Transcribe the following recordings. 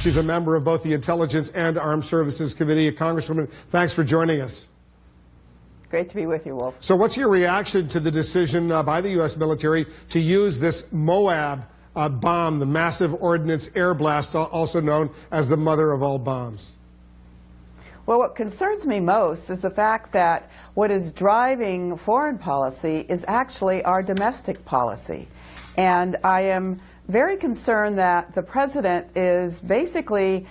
She's a member of both the Intelligence and Armed Services Committee. Congresswoman, thanks for joining us. Great to be with you, Wolf. So what's your reaction to the decision by the U.S. military to use this Moab bomb, the massive ordnance air blast, also known as the mother of all bombs? Well, what concerns me most is the fact that what is driving foreign policy is actually our domestic policy. And I am very concerned that the president is basically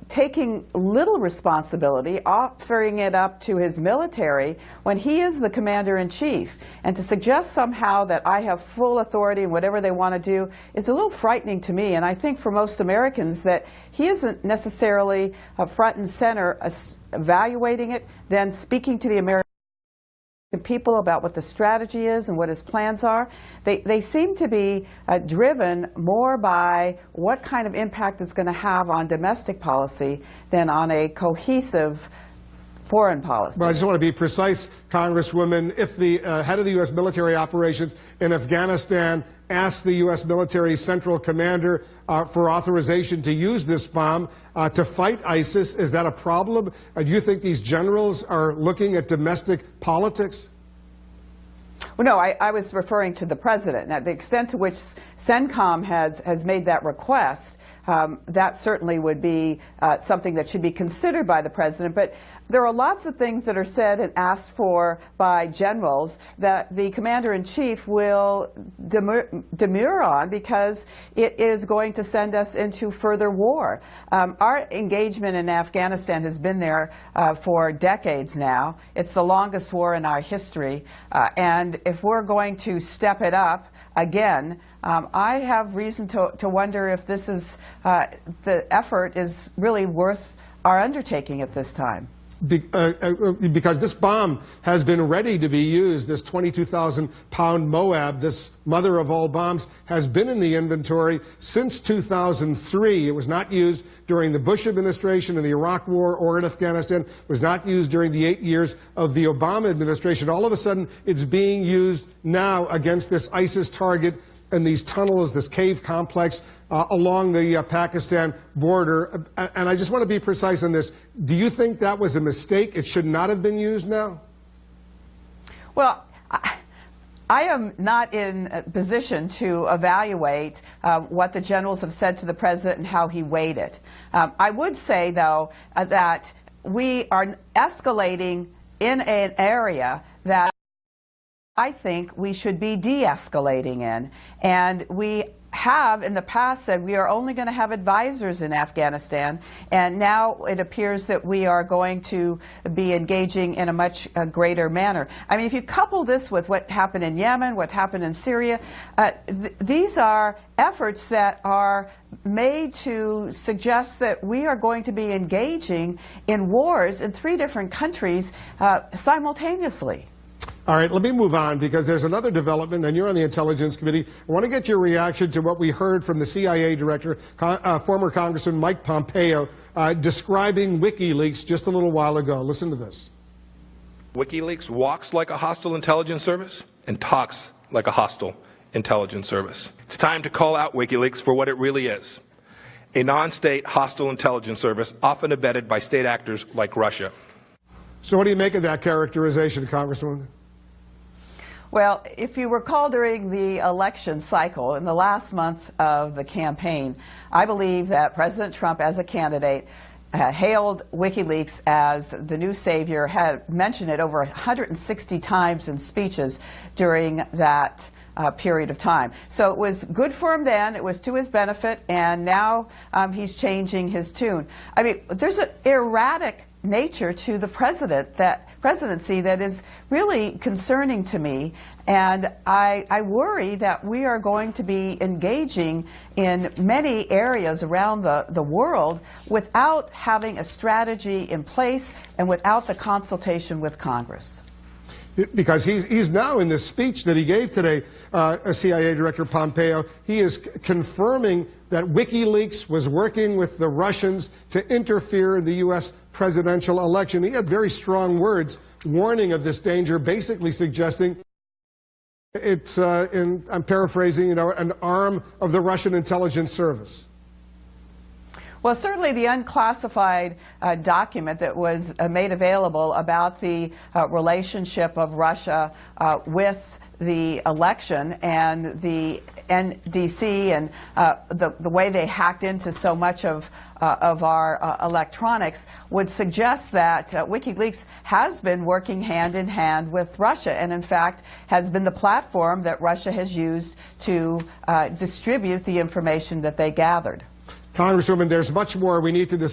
taking little responsibility, offering it up to his military when he is the commander-in-chief. And to suggest somehow that I have full authority in whatever they want to do is a little frightening to me. And I think for most Americans that he isn't necessarily front and center evaluating it, then speaking to the American people about what the strategy is and what his plans are. They seem to be driven more by what kind of impact it's going to have on domestic policy than on a cohesive foreign policy. Well, I just want to be precise, Congresswoman. If the head of the U.S. military operations in Afghanistan asked the U.S. military central commander for authorization to use this bomb to fight ISIS, is that a problem? Do you think these generals are looking at domestic politics? Well, no, I was referring to the president. Now, the extent to which CENTCOM has made that request, that certainly would be something that should be considered by the president. But there are lots of things that are said and asked for by generals that the commander-in-chief will demur on because it is going to send us into further war. Our engagement in Afghanistan has been there for decades now. It's the longest war in our history. And if we're going to step it up again, I have reason to wonder if this is the effort is really worth our undertaking at this time. Because this bomb has been ready to be used, this 22,000-pound Moab, this mother of all bombs, has been in the inventory since 2003. It was not used during the Bush administration in the Iraq War or in Afghanistan. It was not used during the 8 years of the Obama administration. All of a sudden, it's being used now against this ISIS target and these tunnels, this cave complex along the Pakistan border. And I just want to be precise on this. Do you think that was a mistake? It should not have been used now? Well, I am not in a position to evaluate what the generals have said to the president and how he weighed it. I would say, though, that we are escalating in an area that I think we should be de-escalating in. And we have in the past said we are only going to have advisors in Afghanistan, and now it appears that we are going to be engaging in a much greater manner. I mean, if you couple this with what happened in Yemen, what happened in Syria, these are efforts that are made to suggest that we are going to be engaging in wars in 3 different countries simultaneously. All right, let me move on because there's another development, and you're on the Intelligence Committee. I want to get your reaction to what we heard from the CIA director, former Congressman Mike Pompeo, describing WikiLeaks just a little while ago. Listen to this. WikiLeaks walks like a hostile intelligence service and talks like a hostile intelligence service. It's time to call out WikiLeaks for what it really is: a non-state hostile intelligence service, often abetted by state actors like Russia. So what do you make of that characterization, Congresswoman? Well, if you recall during the election cycle, in the last month of the campaign, I believe that President Trump, as a candidate, hailed WikiLeaks as the new savior, had mentioned it over 160 times in speeches during that period of time. So it was good for him then, it was to his benefit, and now he's changing his tune. I mean, there's an erratic nature to the presidency that is really concerning to me, and I worry that we are going to be engaging in many areas around the world without having a strategy in place and without the consultation with Congress. Because he's now, in this speech that he gave today, CIA Director Pompeo, he is confirming that WikiLeaks was working with the Russians to interfere in the U.S. presidential election. He had very strong words warning of this danger, basically suggesting it's, I'm paraphrasing, an arm of the Russian intelligence service. Well, certainly the unclassified document that was made available about the relationship of Russia with the election and the NDC and the way they hacked into so much of our electronics would suggest that WikiLeaks has been working hand in hand with Russia, and in fact has been the platform that Russia has used to distribute the information that they gathered. Congresswoman, there's much more we need to discuss.